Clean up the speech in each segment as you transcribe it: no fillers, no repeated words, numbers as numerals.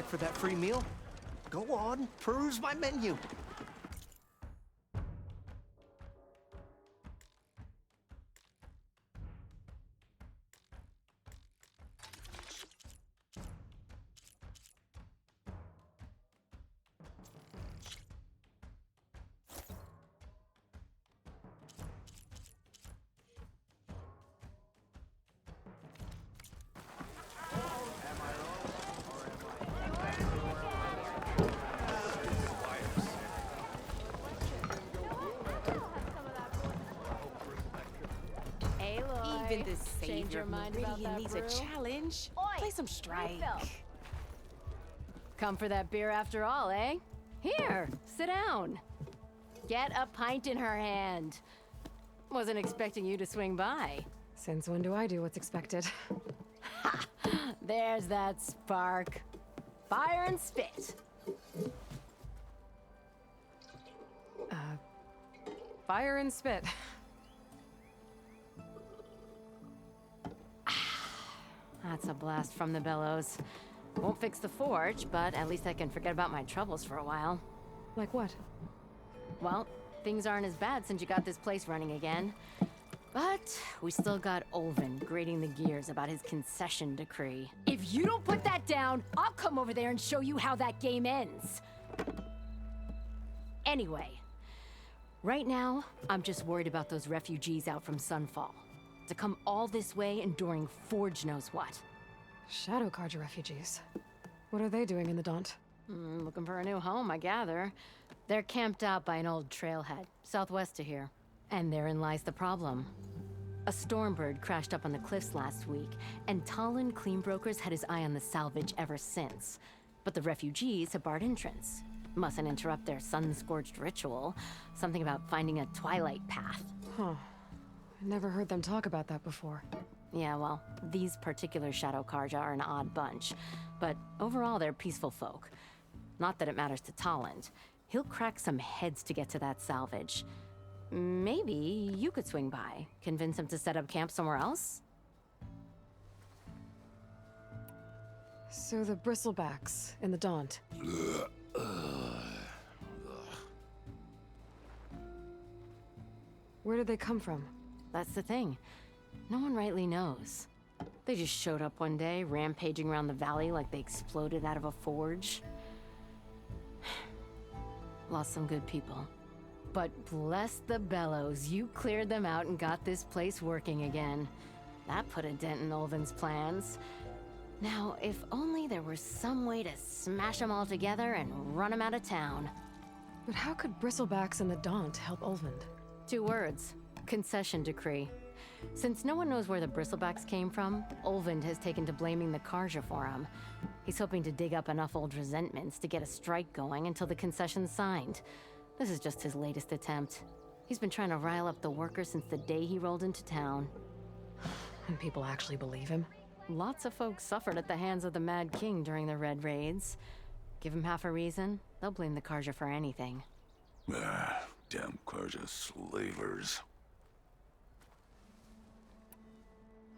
for that free meal? Go on, peruse my menu. Aloy, Even the change savior your mind about Meridian that needs brew? a challenge. Oi, Play some strike. refill. Come for that beer after all, eh? Here, sit down. Get a pint in her hand. Wasn't expecting you to swing by. Since when do I do what's expected? There's that spark. Fire and spit. Fire and spit. That's a blast from the bellows. Won't fix the forge, but at least I can forget about my troubles for a while. Like what? Well, things aren't as bad since you got this place running again. But we still got Olvin grating the gears about his concession decree. If you don't put that down, I'll come over there and show you how that game ends. Anyway, right now, I'm just worried about those refugees out from Sunfall. To come all this way enduring Forge knows what. Shadow Carja refugees. What are they doing in the Daunt? Looking for a new home, I gather. They're camped out by an old trailhead, southwest of here. And therein lies the problem. A Stormbird crashed up on the cliffs last week, and Talon Cleanbrokers had his eye on the salvage ever since. But the refugees have barred entrance. Mustn't interrupt their sun-scorched ritual. Something about finding a twilight path. Huh. I never heard them talk about that before. Yeah, well, these particular Shadow Carja are an odd bunch. But overall, they're peaceful folk. Not that it matters to Talon. He'll crack some heads to get to that salvage. Maybe you could swing by, convince him to set up camp somewhere else? So the bristlebacks in the Daunt. Where did they come from? That's the thing. No one rightly knows. They just showed up one day, rampaging around the valley like they exploded out of a forge. Lost some good people. But bless the bellows, you cleared them out and got this place working again. That put a dent in Olvin's plans. Now, if only there were some way to smash them all together and run them out of town. But how could bristlebacks in the Daunt help Ulvund? 2 words. Concession decree. Since no one knows where the bristlebacks came from, Olvind has taken to blaming the Carja for them. He's hoping to dig up enough old resentments to get a strike going until the concession's signed. This is just his latest attempt. He's been trying to rile up the workers since the day he rolled into town. And people actually believe him? Lots of folks suffered at the hands of the Mad King during the Red Raids. Give him half a reason, they'll blame the Carja for anything. Damn Carja slavers.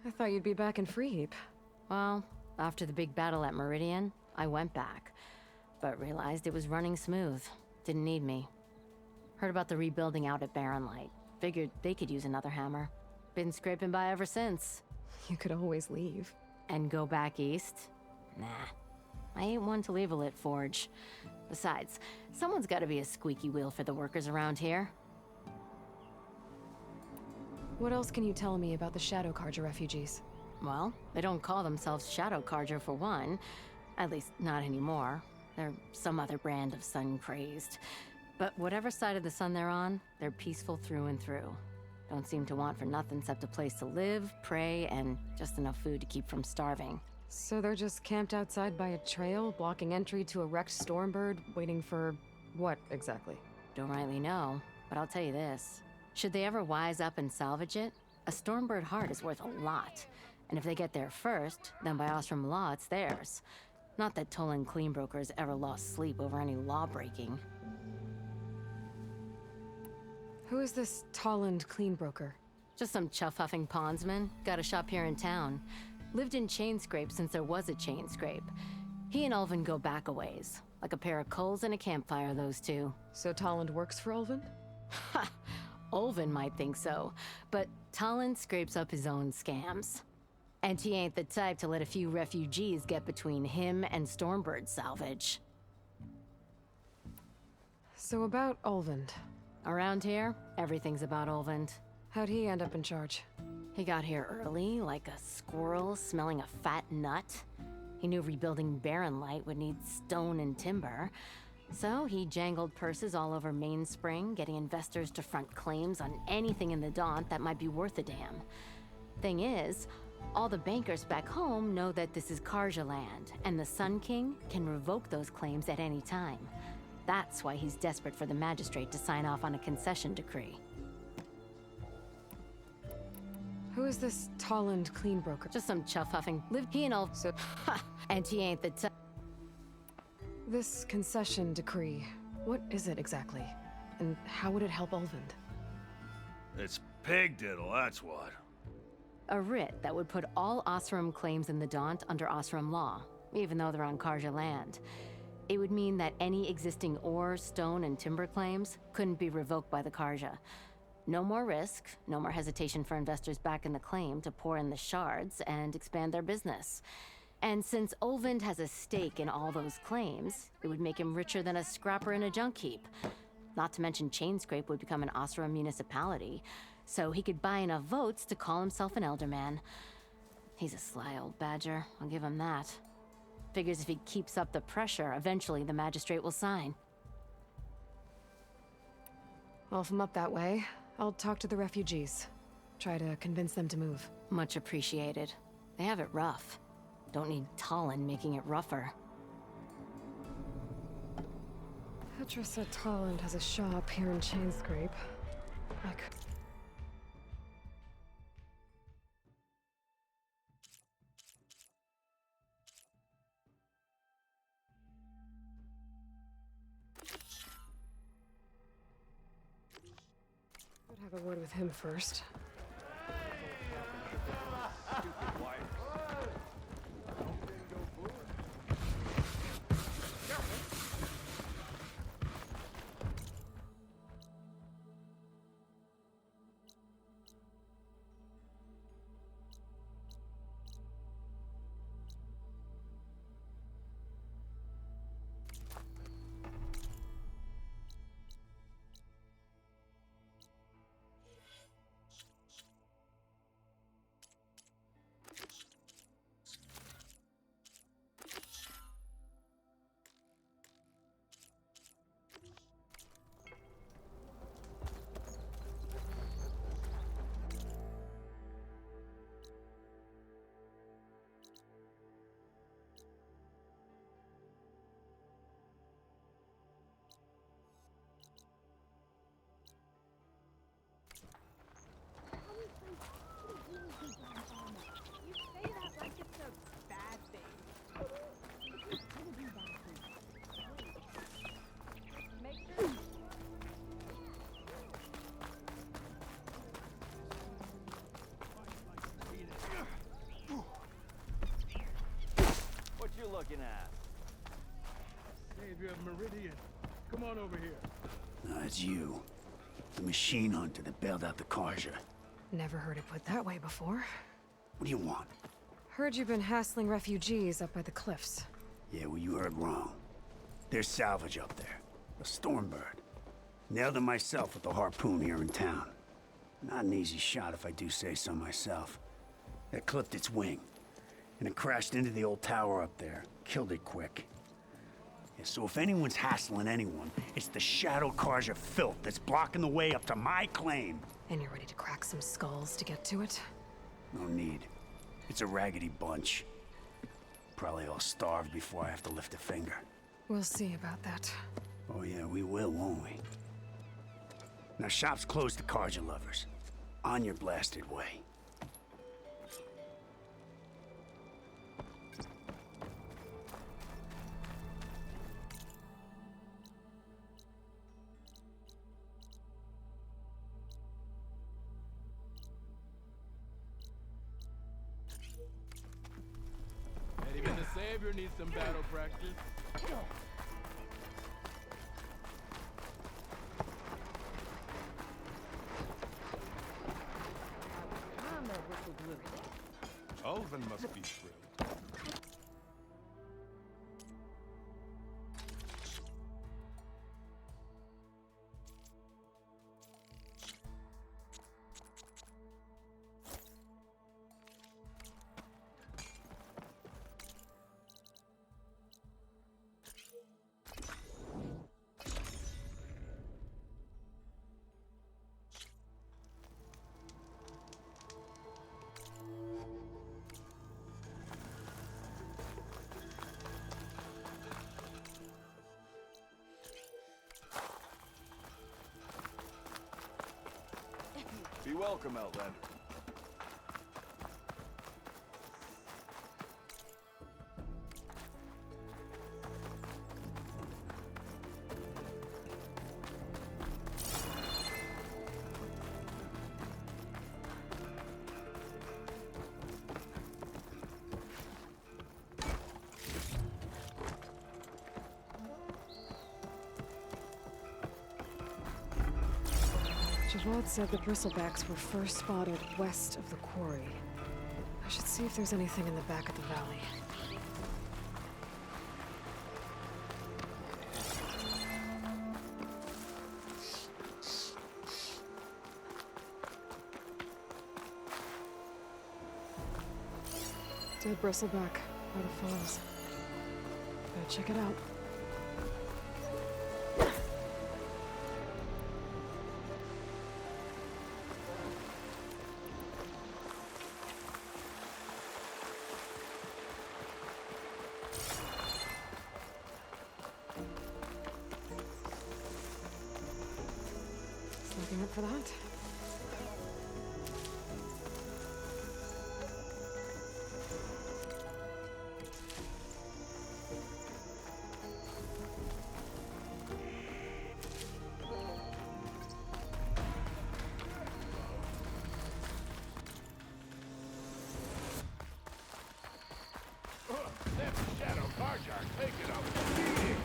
I thought you'd be back in Freeheap. Well, after the big battle at Meridian, I went back, but realized it was running smooth. Didn't need me. Heard about the rebuilding out at Barren Light. Figured they could use another hammer. Been scraping by ever since. You could always leave. And go back east? Nah. I ain't one to leave a lit forge. Besides, someone's gotta be a squeaky wheel for the workers around here. What else can you tell me about the Shadow Carja refugees? Well, they don't call themselves Shadow Carja for one. At least, not anymore. They're some other brand of sun-crazed. But whatever side of the sun they're on, they're peaceful through and through. Don't seem to want for nothing except a place to live, pray, and just enough food to keep from starving. So they're just camped outside by a trail, blocking entry to a wrecked Stormbird, waiting for what exactly? Don't rightly know, but I'll tell you this. Should they ever wise up and salvage it, a Stormbird heart is worth a lot. And if they get there first, then by Ostrom law, it's theirs. Not that Tolan Cleanbrokers ever lost sleep over any law-breaking. Who is this Tolland Cleanbroker? Just some chuff-huffing pondsman. Got a shop here in town. Lived in Chainscrape since there was a Chainscrape. He and Ulvin go back a ways. Like a pair of coals in a campfire, those two. So Tolland works for Ulvin? Ha! Ulvin might think so, but Tolland scrapes up his own scams. And he ain't the type to let a few refugees get between him and Stormbird salvage. So about Ulvin. Around here, everything's about Ulvin. How'd he end up in charge? He got here early, like a squirrel smelling a fat nut. He knew rebuilding Barren Light would need stone and timber. So he jangled purses all over Mainspring, getting investors to front claims on anything in the Daunt that might be worth a damn. Thing is, all the bankers back home know that this is Carja land, and the Sun King can revoke those claims at any time. That's why he's desperate for the magistrate to sign off on a concession decree. Who is this Tolland clean broker? Just some chuff-huffing. He and all. So, And he ain't the type. this concession decree, what is it exactly? And how would it help Ulvin? It's pig diddle, that's what. A writ that would put all Osram claims in the Daunt under Osram law, even though they're on Carja land. It would mean that any existing ore, stone, and timber claims couldn't be revoked by the Carja. No more risk, no more hesitation for investors back in the claim to pour in the shards and expand their business. And since Ulvin has a stake in all those claims, it would make him richer than a scrapper in a junk heap. Not to mention Chainscrape would become an Osram municipality, so he could buy enough votes to call himself an elderman. He's a sly old badger, I'll give him that. Figures if he keeps up the pressure, eventually the magistrate will sign. Well, if I'm up that way, I'll talk to the refugees. Try to convince them to move. Much appreciated. They have it rough. Don't need Tolland making it rougher. Petra said Tolland has a shop here in Chainscrape. Like, I'd have a word with him first. What you looking at? Savior of Meridian. Come on over here. No, it's you. The machine hunter that bailed out the Carja. Never heard it put that way before. What do you want? Heard you've been hassling refugees up by the cliffs. Yeah, well, you heard wrong. There's salvage up there. A Stormbird. Nailed him myself with the harpoon here in town. Not an easy shot if I do say so myself. That clipped its wing. And it crashed into the old tower up there. Killed it quick. Yeah, so if anyone's hassling anyone, it's the Shadow Carja filth that's blocking the way up to my claim. And you're ready to crack some skulls to get to it? No need. It's a raggedy bunch. Probably all starved before I have to lift a finger. We'll see about that. Oh yeah, we will, won't we? Now shop's closed to Carja lovers. On your blasted way. Ready for the sale? behavior needs some battle practice. Alvin must be thrilled. Be welcome, Outlander. Javad said the bristlebacks were first spotted west of the quarry. I should see if there's anything in the back of the valley. Dead bristleback by the falls. Gotta check it out. Looking up for that. That shadow Carja taking up the meeting.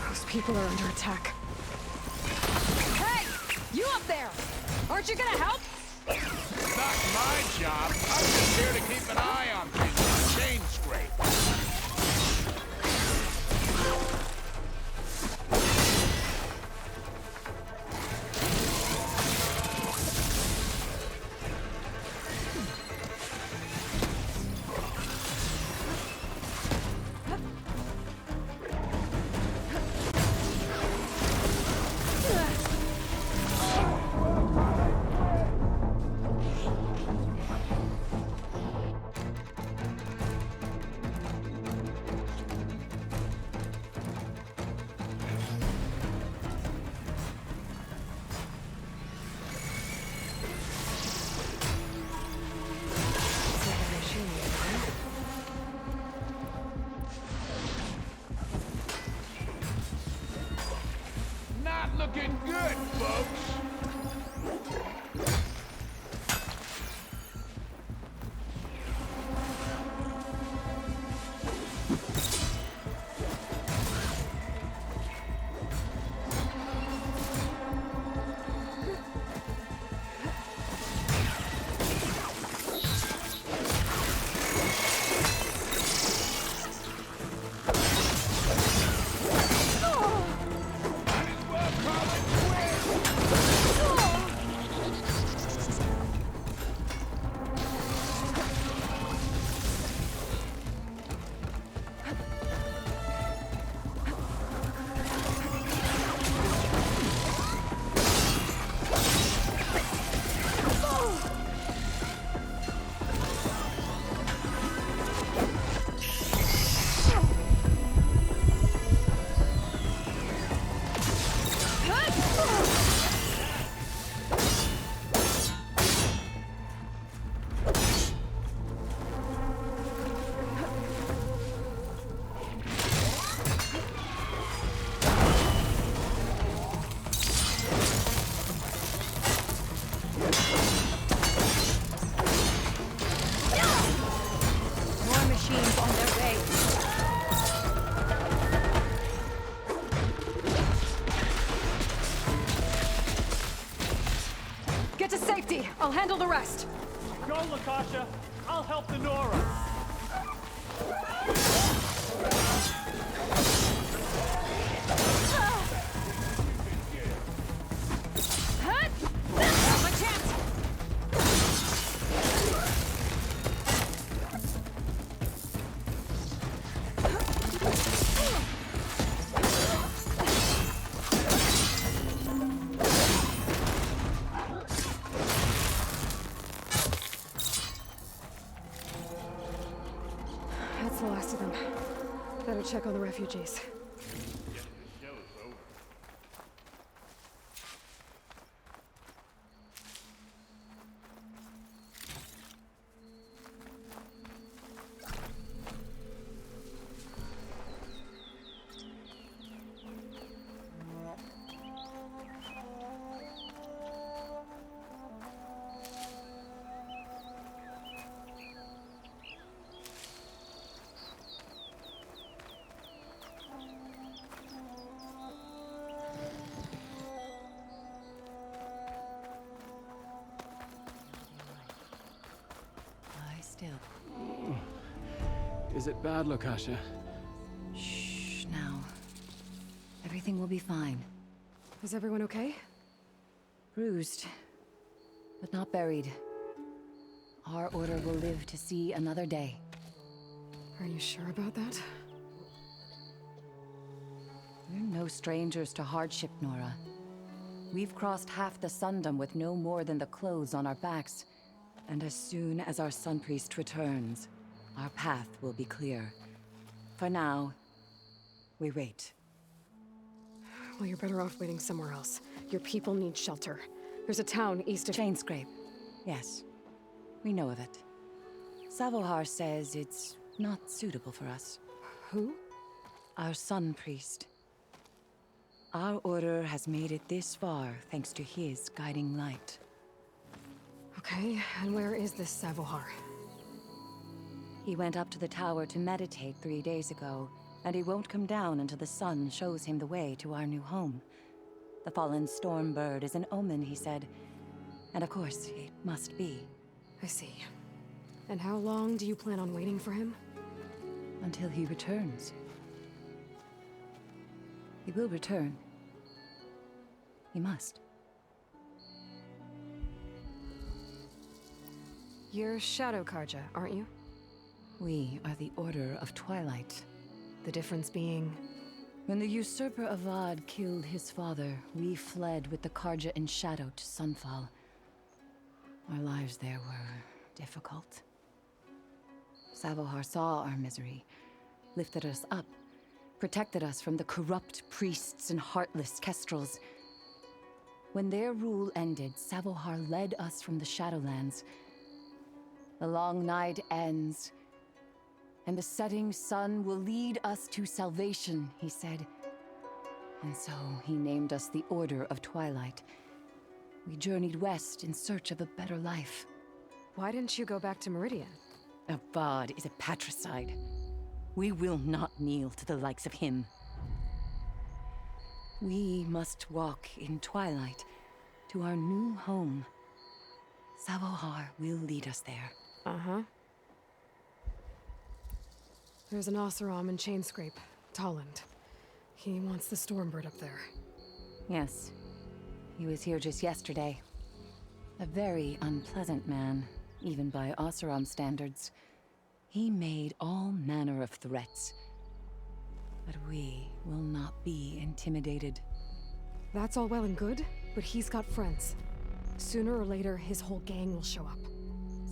Those people are under attack. Hey! You up there! Aren't you gonna help? Not my job. I'm just here to keep an eye on things. Chain scrape. Not looking good, folks. Might as well call it quits. Get to safety. I'll handle the rest. Go, Lakasha. I'll help the Nora. Now's my chance. That's the last of them. Better check on the refugees. Is it bad, Lakasha? Shh, now. Everything will be fine. Is everyone okay? Bruised, but not buried. Our order will live to see another day. Are you sure about that? We're no strangers to hardship, Nora. We've crossed half the Sundom with no more than the clothes on our backs. And as soon as our Sun Priest returns, our path will be clear. For now, we wait. Well, you're better off waiting somewhere else. Your people need shelter. There's a town east of... Chainscrape. Yes. We know of it. Savohar says it's not suitable for us. Who? Our Sun Priest. Our order has made it this far thanks to his guiding light. Okay, and where is this Savohar? He went up to the tower to meditate 3 days ago, and he won't come down until the sun shows him the way to our new home. The fallen storm bird is an omen, he said. And of course, it must be. I see. And how long do you plan on waiting for him? Until he returns. He will return. He must. You're Shadow Carja, aren't you? We are the Order of Twilight. The difference being... When the usurper Avad killed his father, we fled with the Carja in shadow to Sunfall. Our lives there were difficult. Savohar saw our misery, lifted us up, protected us from the corrupt priests and heartless kestrels. When their rule ended, Savohar led us from the Shadowlands. The long night ends, and the setting sun will lead us to salvation, he said. And so he named us the Order of Twilight. We journeyed west in search of a better life. Why didn't you go back to Meridian? Avad is a patricide. We will not kneel to the likes of him. We must walk in twilight to our new home. Savohar will lead us there. Uh-huh. There's an Oseram in Chainscrape, Tolland. He wants the Stormbird up there. Yes. He was here just yesterday. A very unpleasant man, even by Oseram standards. He made all manner of threats. But we will not be intimidated. That's all well and good, but he's got friends. Sooner or later, his whole gang will show up.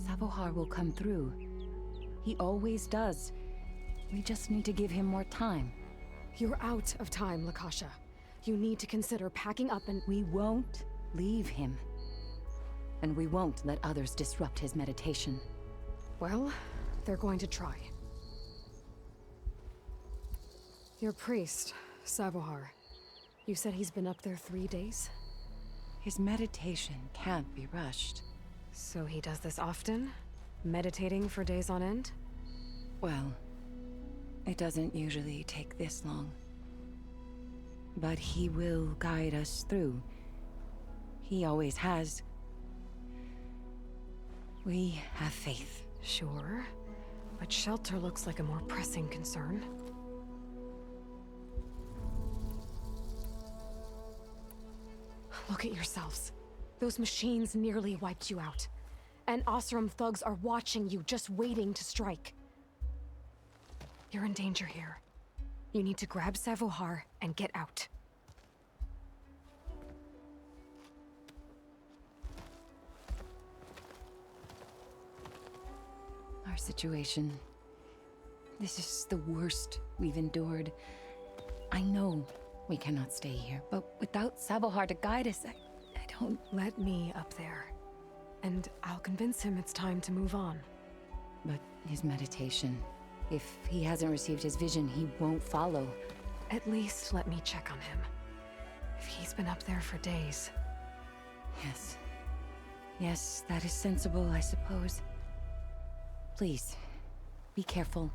Savohar will come through. He always does. We just need to give him more time. You're out of time, Lakasha. You need to consider packing up and... We won't leave him. And we won't let others disrupt his meditation. Well, they're going to try. Your priest, Savohar. You said he's been up there 3 days? His meditation can't be rushed. So he does this often? Meditating for days on end? Well, it doesn't usually take this long. But he will guide us through. He always has. We have faith. Sure, but shelter looks like a more pressing concern. Look at yourselves. Those machines nearly wiped you out. And Osram thugs are watching you, just waiting to strike. You're in danger here. You need to grab Savohar and get out. Our situation. This is the worst we've endured. I know we cannot stay here, but without Savohar to guide us, I don't... Let me up there. And I'll convince him it's time to move on. But his meditation... If he hasn't received his vision, he won't follow. At least let me check on him. If he's been up there for days. Yes. Yes, that is sensible, I suppose. Please, be careful.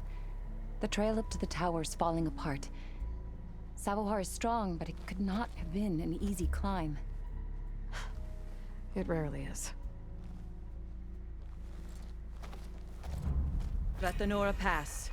The trail up to the tower's falling apart. Savohar is strong, but it could not have been an easy climb. It rarely is. Let the Nora pass.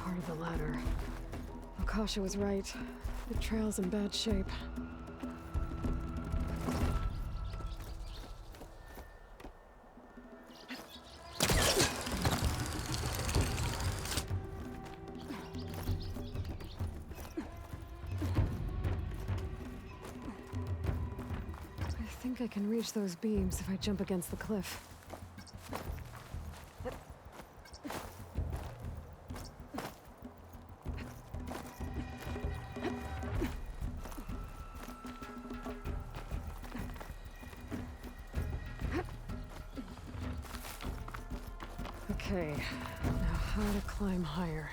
Part of the ladder. Akasha was right. The trail's in bad shape. I think I can reach those beams if I jump against the cliff. Okay, now how to climb higher.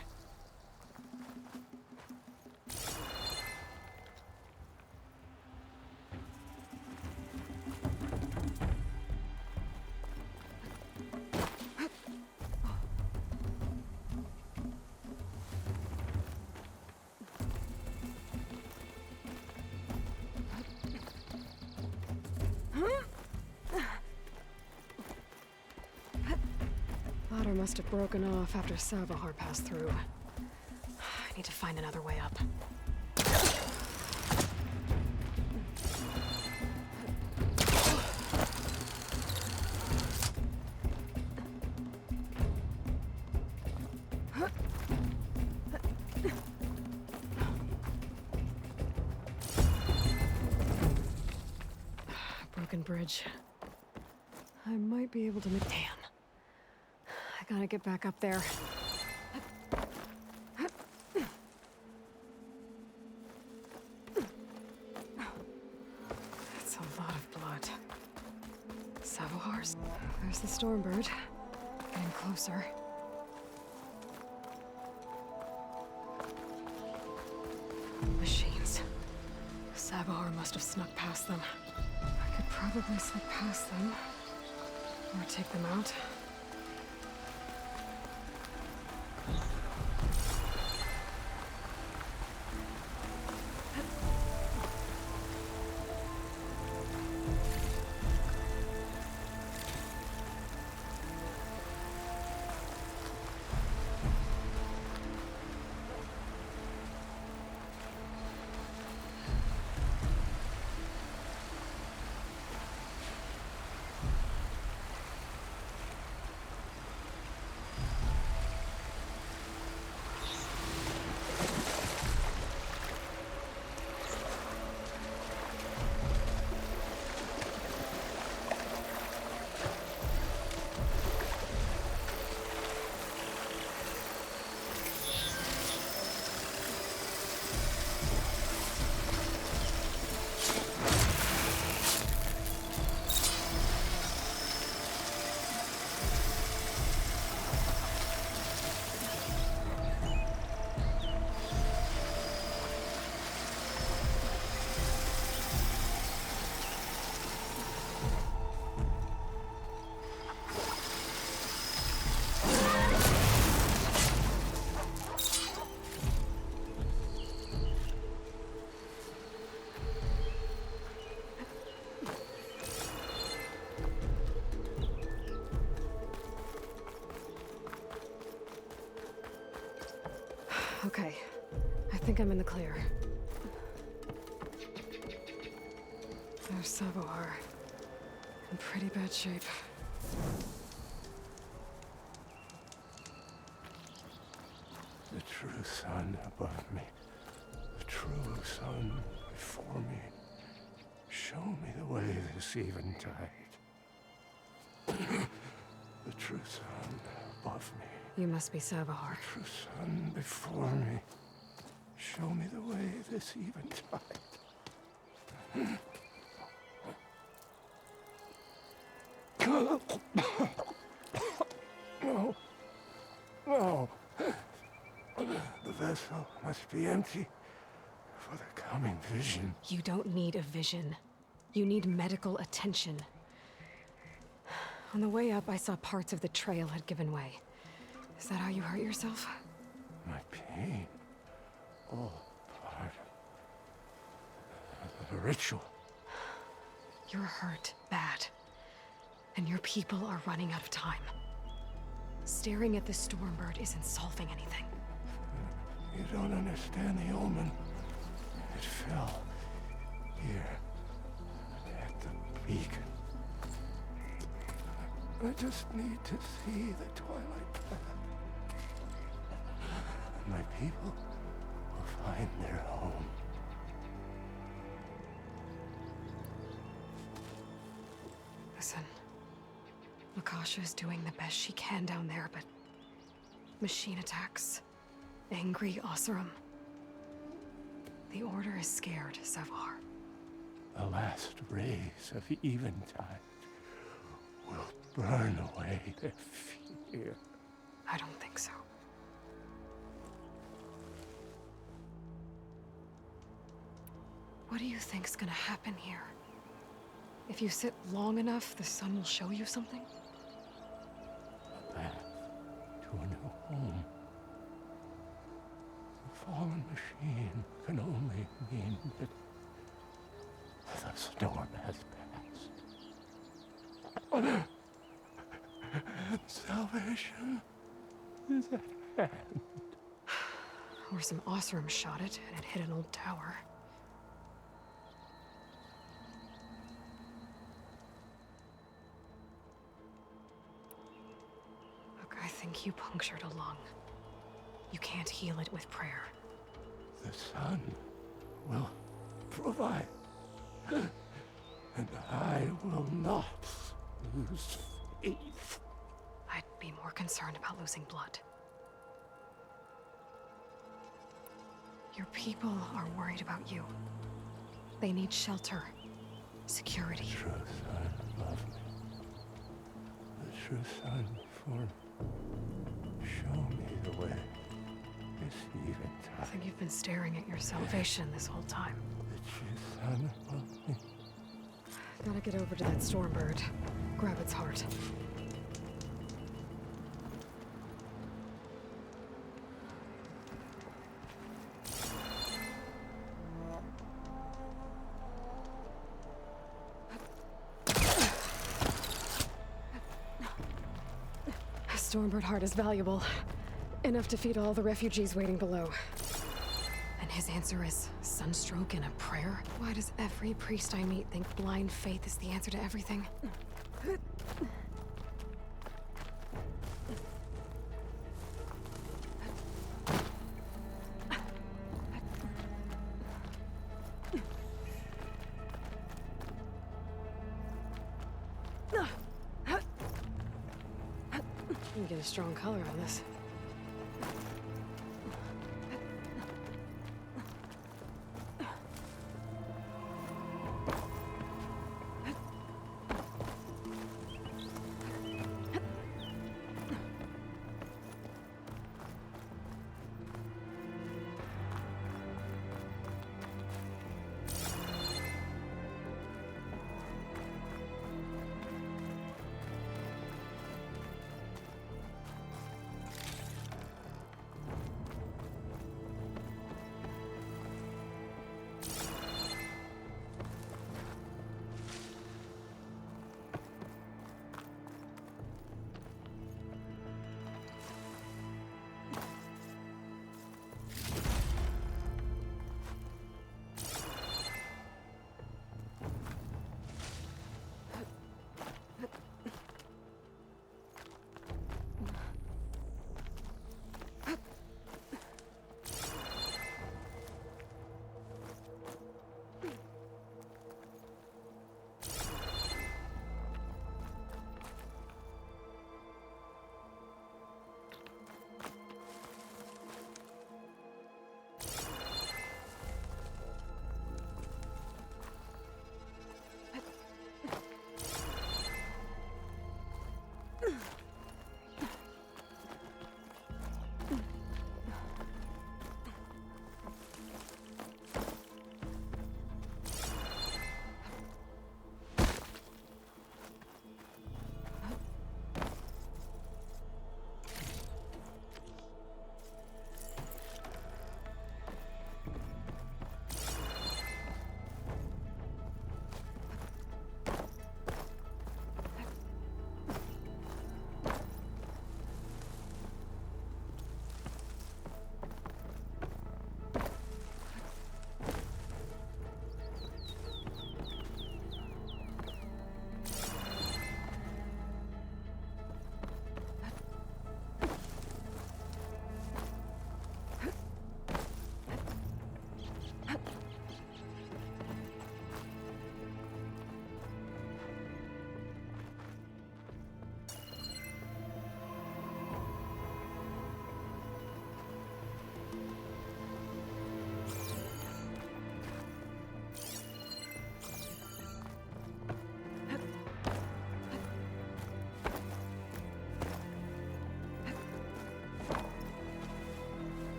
Ladder must have broken off after Savohar passed through. I need to find another way up. Broken bridge. I might be able to make... Damn. I gotta get back up there. That's a lot of blood. Savohar's. There's the Stormbird. Getting closer. Machines. Savohar must have snuck past them. I could probably slip past them. Or take them out. think I'm in the clear. There's Savohar. In pretty bad shape. The true sun above me. The true sun before me. Show me the way this eventide. The true sun above me. You must be Savohar. The true sun before me. Show me the way this eventide. No. No. The vessel must be empty for the coming vision. You don't need a vision. You need medical attention. On the way up, I saw parts of the trail had given way. Is that how you hurt yourself? My pain. All part of the ritual. You're hurt bad. And your people are running out of time. Staring at the Stormbird isn't solving anything. You don't understand the omen. It fell here at the beacon. I just need to see the twilight path. My people will find their home. Listen, Lakasha is doing the best she can down there, but machine attacks, angry Oseram. The Order is scared, Savohar. The last rays of eventide will burn away their fear. I don't think so. What do you think's gonna happen here? If you sit long enough, the sun will show you something? A path to a new home. The fallen machine can only mean that the storm has passed. And salvation is at hand. Or some Oseram shot it, and it hit an old tower. Look, I think you punctured a lung. You can't heal it with prayer. The sun will provide. And I will not lose faith. I'd be more concerned about losing blood. Your people are worried about you. They need shelter, security. The true sun above me. The true sun before me. Show me the way. This eventide. I think you've been staring at your salvation this whole time. The true sun above me. Gotta get over to that Stormbird. Grab its heart. A Stormbird heart is valuable. Enough to feed all the refugees waiting below. And his answer is sunstroke and a prayer? Why does every priest I meet think blind faith is the answer to everything? You can get a strong color on this.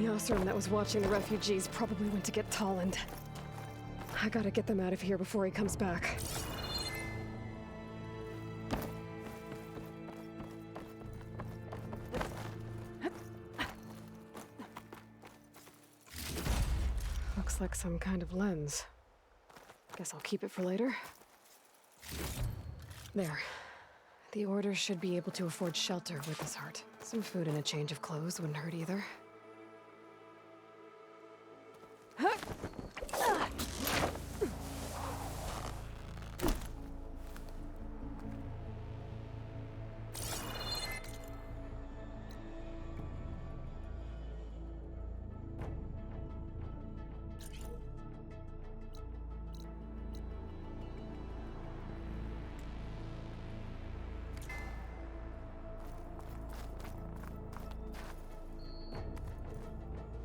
The Oseram that was watching the refugees probably went to get Tolland. I gotta get them out of here before he comes back. Looks like some kind of lens. Guess I'll keep it for later. There. The Order should be able to afford shelter with this heart. Some food and a change of clothes wouldn't hurt either.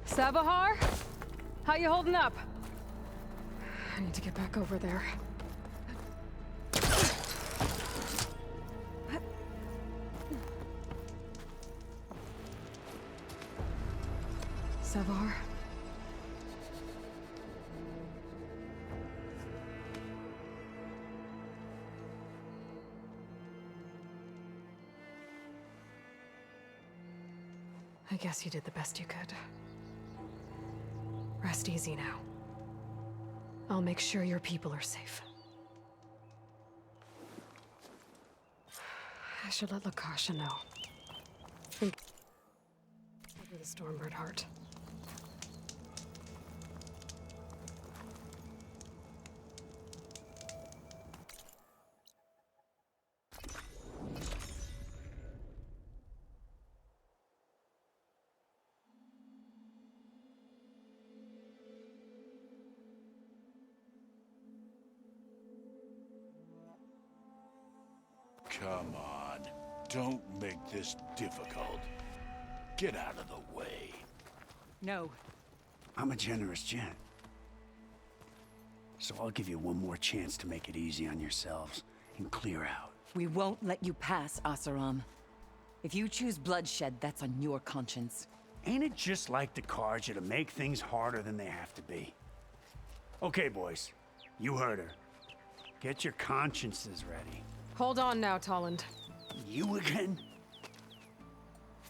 Savohar? How you holding up? I need to get back over there. Savohar? I guess you did the best you could. Rest easy now. I'll make sure your people are safe. I should let Lakasha know. Think over the Stormbird heart. Come on. Don't make this difficult. Get out of the way. No. I'm a generous gent. So I'll give you one more chance to make it easy on yourselves and clear out. We won't let you pass, Oseram. If you choose bloodshed, that's on your conscience. Ain't it just like the Carja to make things harder than they have to be? Okay, boys. You heard her. Get your consciences ready. Hold on now, Tolland. You again?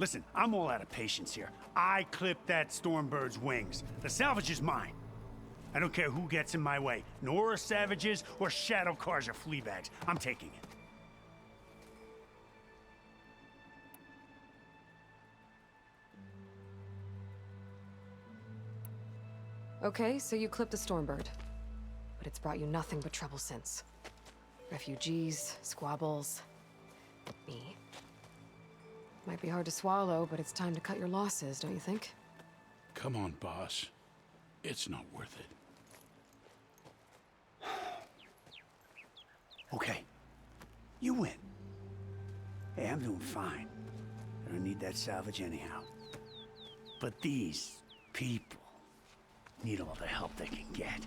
Listen, I'm all out of patience here. I clipped that Stormbird's wings. The salvage is mine. I don't care who gets in my way. Nora savages or Shadow Carja fleabags. I'm taking it. Okay, so you clipped the Stormbird. But it's brought you nothing but trouble since. Refugees, squabbles, me. Might be hard to swallow, but it's time to cut your losses, don't you think? Come on, boss. It's not worth it. Okay. You win. Hey, I'm doing fine. I don't need that salvage anyhow. But these people need all the help they can get.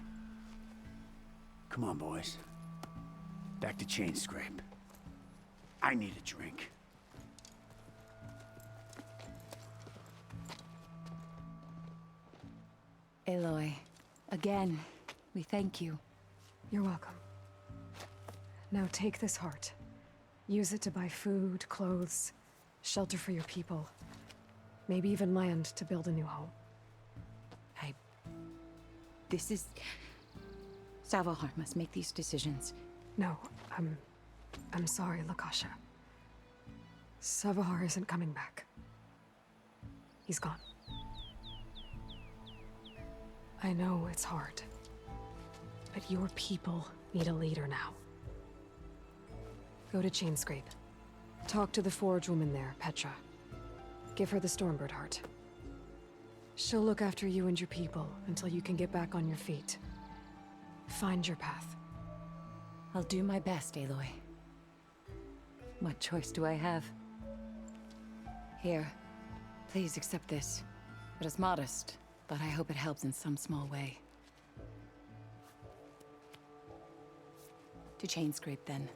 Come on, boys. Back to Chain Scrape. I need a drink. Aloy, again, we thank you. You're welcome. Now take this heart. Use it to buy food, clothes, shelter for your people. Maybe even land to build a new home. This is... Savohar must make these decisions. No, I'm sorry, Lakasha. Savohar isn't coming back. He's gone. I know it's hard, but your people need a leader now. Go to Chainscrape. Talk to the forge woman there, Petra. Give her the Stormbird heart. She'll look after you and your people until you can get back on your feet. Find your path. I'll do my best, Aloy. What choice do I have? Here, please accept this. It is modest, but I hope it helps in some small way. To Chainscrape, then.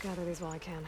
gather these while I can.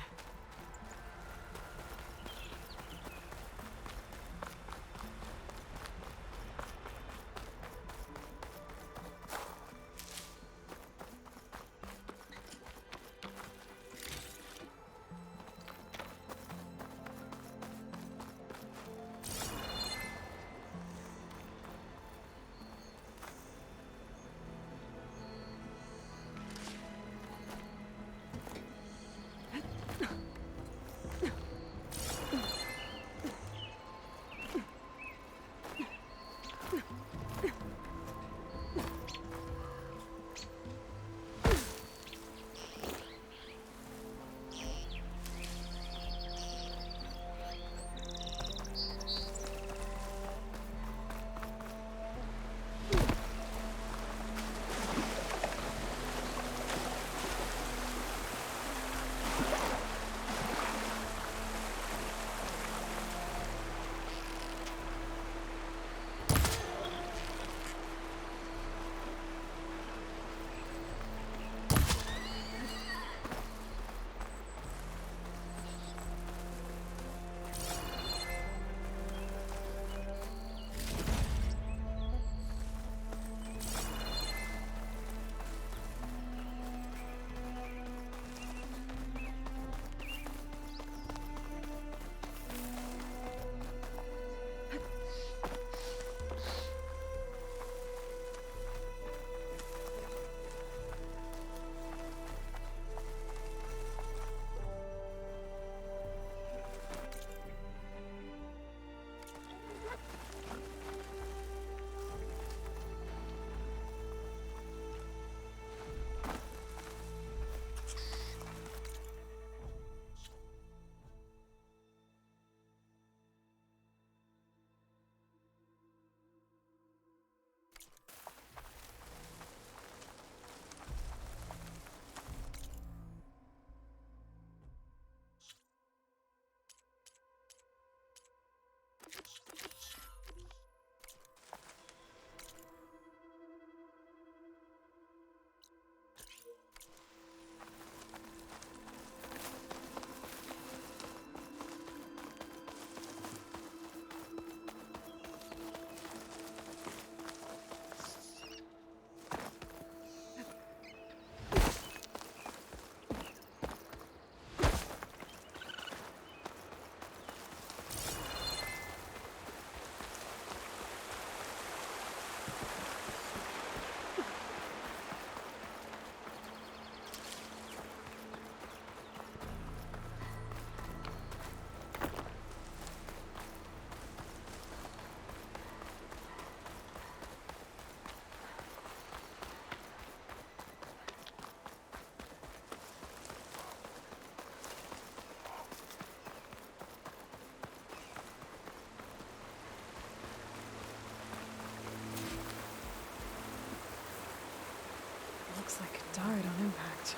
Looks like it died on impact.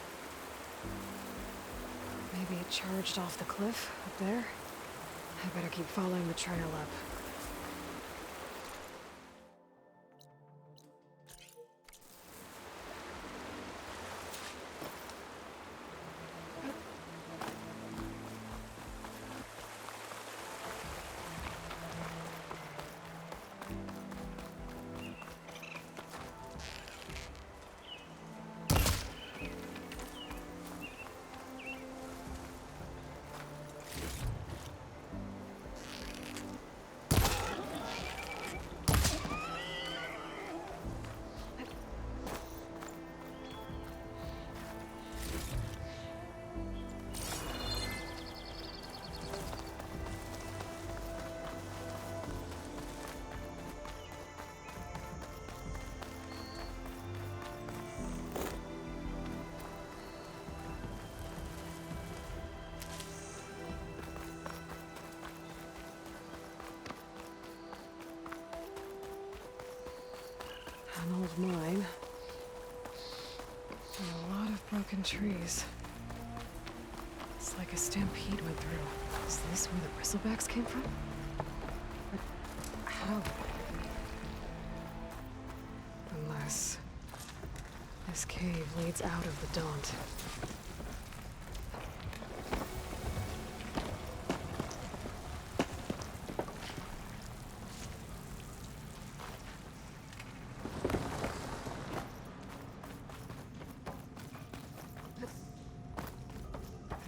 Maybe it charged off the cliff up there. I better keep following the trail up. An old mine. And a lot of broken trees. It's like a stampede went through. Is this where the bristlebacks came from? But how? Unless this cave leads out of the Daunt.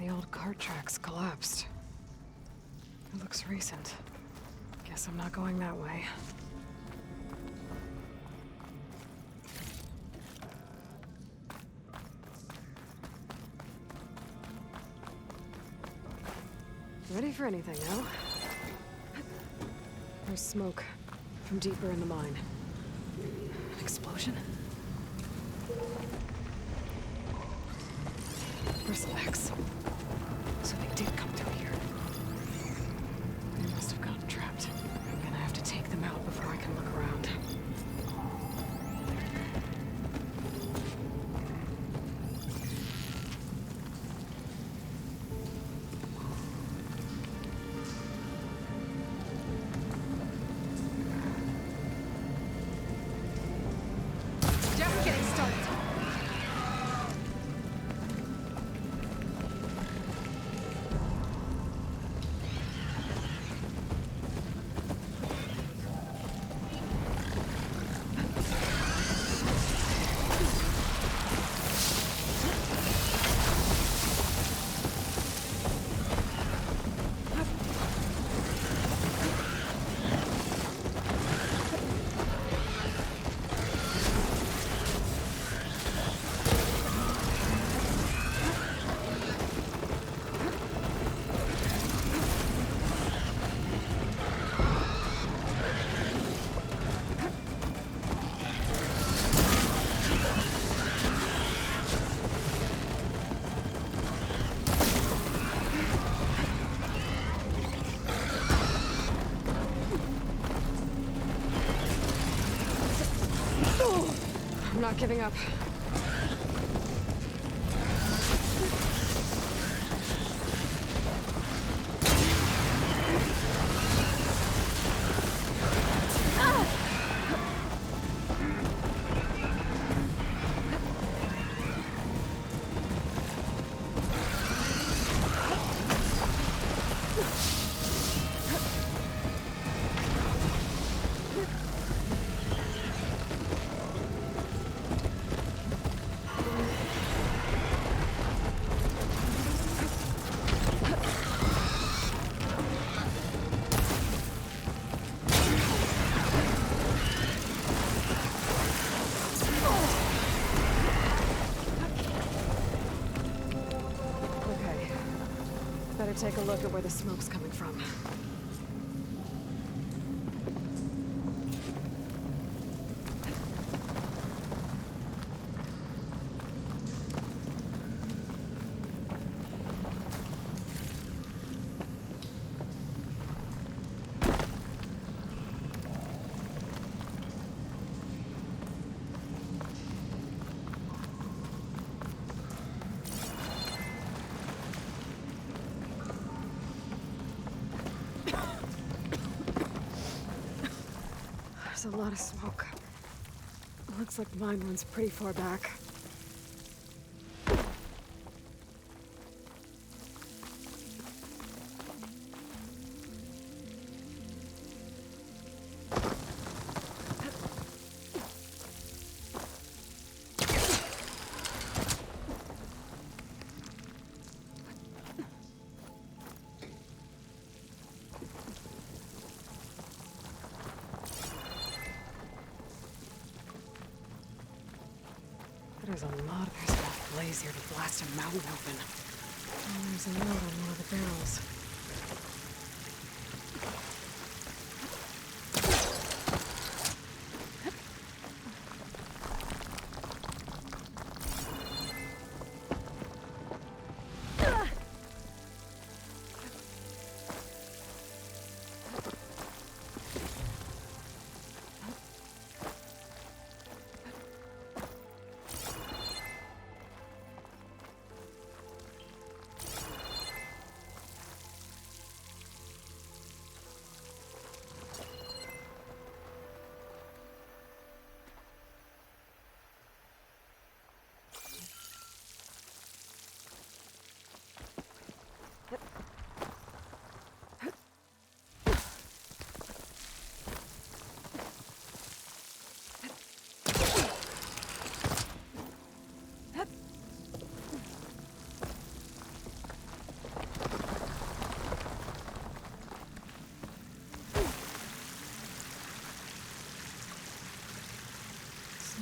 The old cart tracks collapsed. It looks recent. Guess I'm not going that way. Ready for anything now? There's smoke from deeper in the mine. An explosion? Bristleaxe. So they did come through here. They must have gotten trapped. I'm gonna have to take them out before I can look around. Just getting started. I'm not giving up. Better take a look at where the smoke's coming from. There's a lot of smoke. Looks like mine runs pretty far back. There's enough blaze here to blast a mountain open. And there's a note on one of the barrels.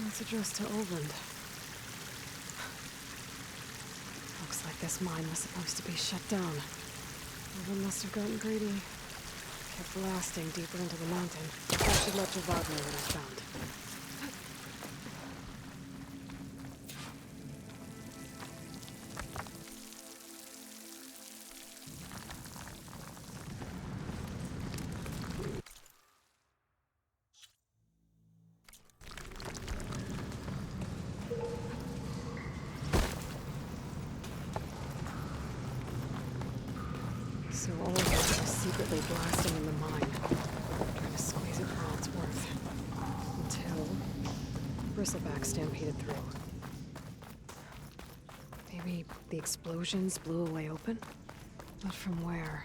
It's addressed to Oland. Looks like this mine was supposed to be shut down. Oland must have gotten greedy. Kept blasting deeper into the mountain. I should let Javad know what I found. So Oland was secretly blasting in the mine, trying to squeeze it for all it's worth. Until Bristleback stampeded through. Maybe the explosions blew a way open? But from where?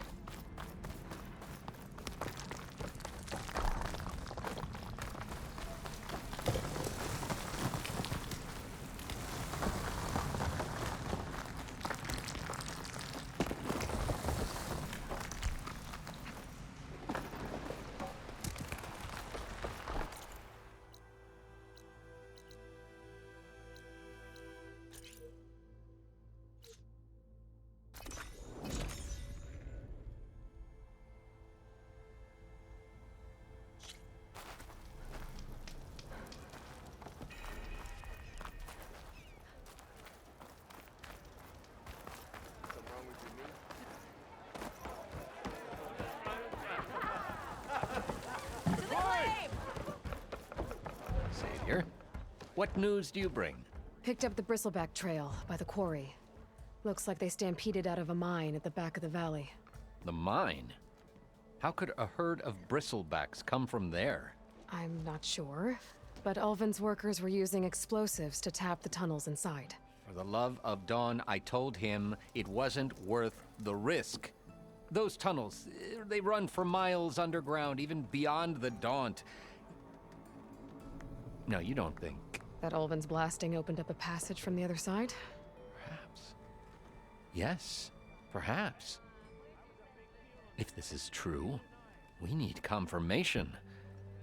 Savior, what news do you bring? Picked up the Bristleback trail by the quarry. Looks like they stampeded out of a mine at the back of the valley. The mine? How could a herd of bristlebacks come from there? I'm not sure, but Ulvin's workers were using explosives to tap the tunnels inside. For the love of Dawn, I told him it wasn't worth the risk. Those tunnels, they run for miles underground, even beyond the Daunt. No, you don't think... That Ulvin's blasting opened up a passage from the other side? Perhaps. Yes, perhaps. If this is true, we need confirmation.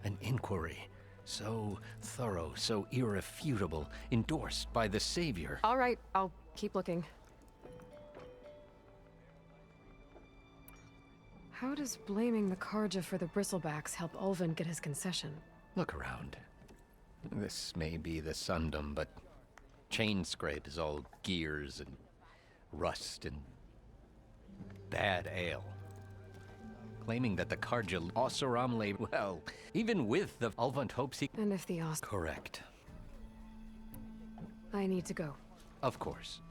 An inquiry. So thorough, so irrefutable, endorsed by the Savior. All right, I'll keep looking. How does blaming the Carja for the Bristlebacks help Ulvin get his concession? Look around. This may be the Sundom, but Chain Scrape is all gears and rust and bad ale. Claiming that the Carja Oseram lay well, even with the Ulvant hopes he... And if the Correct. I need to go. Of course.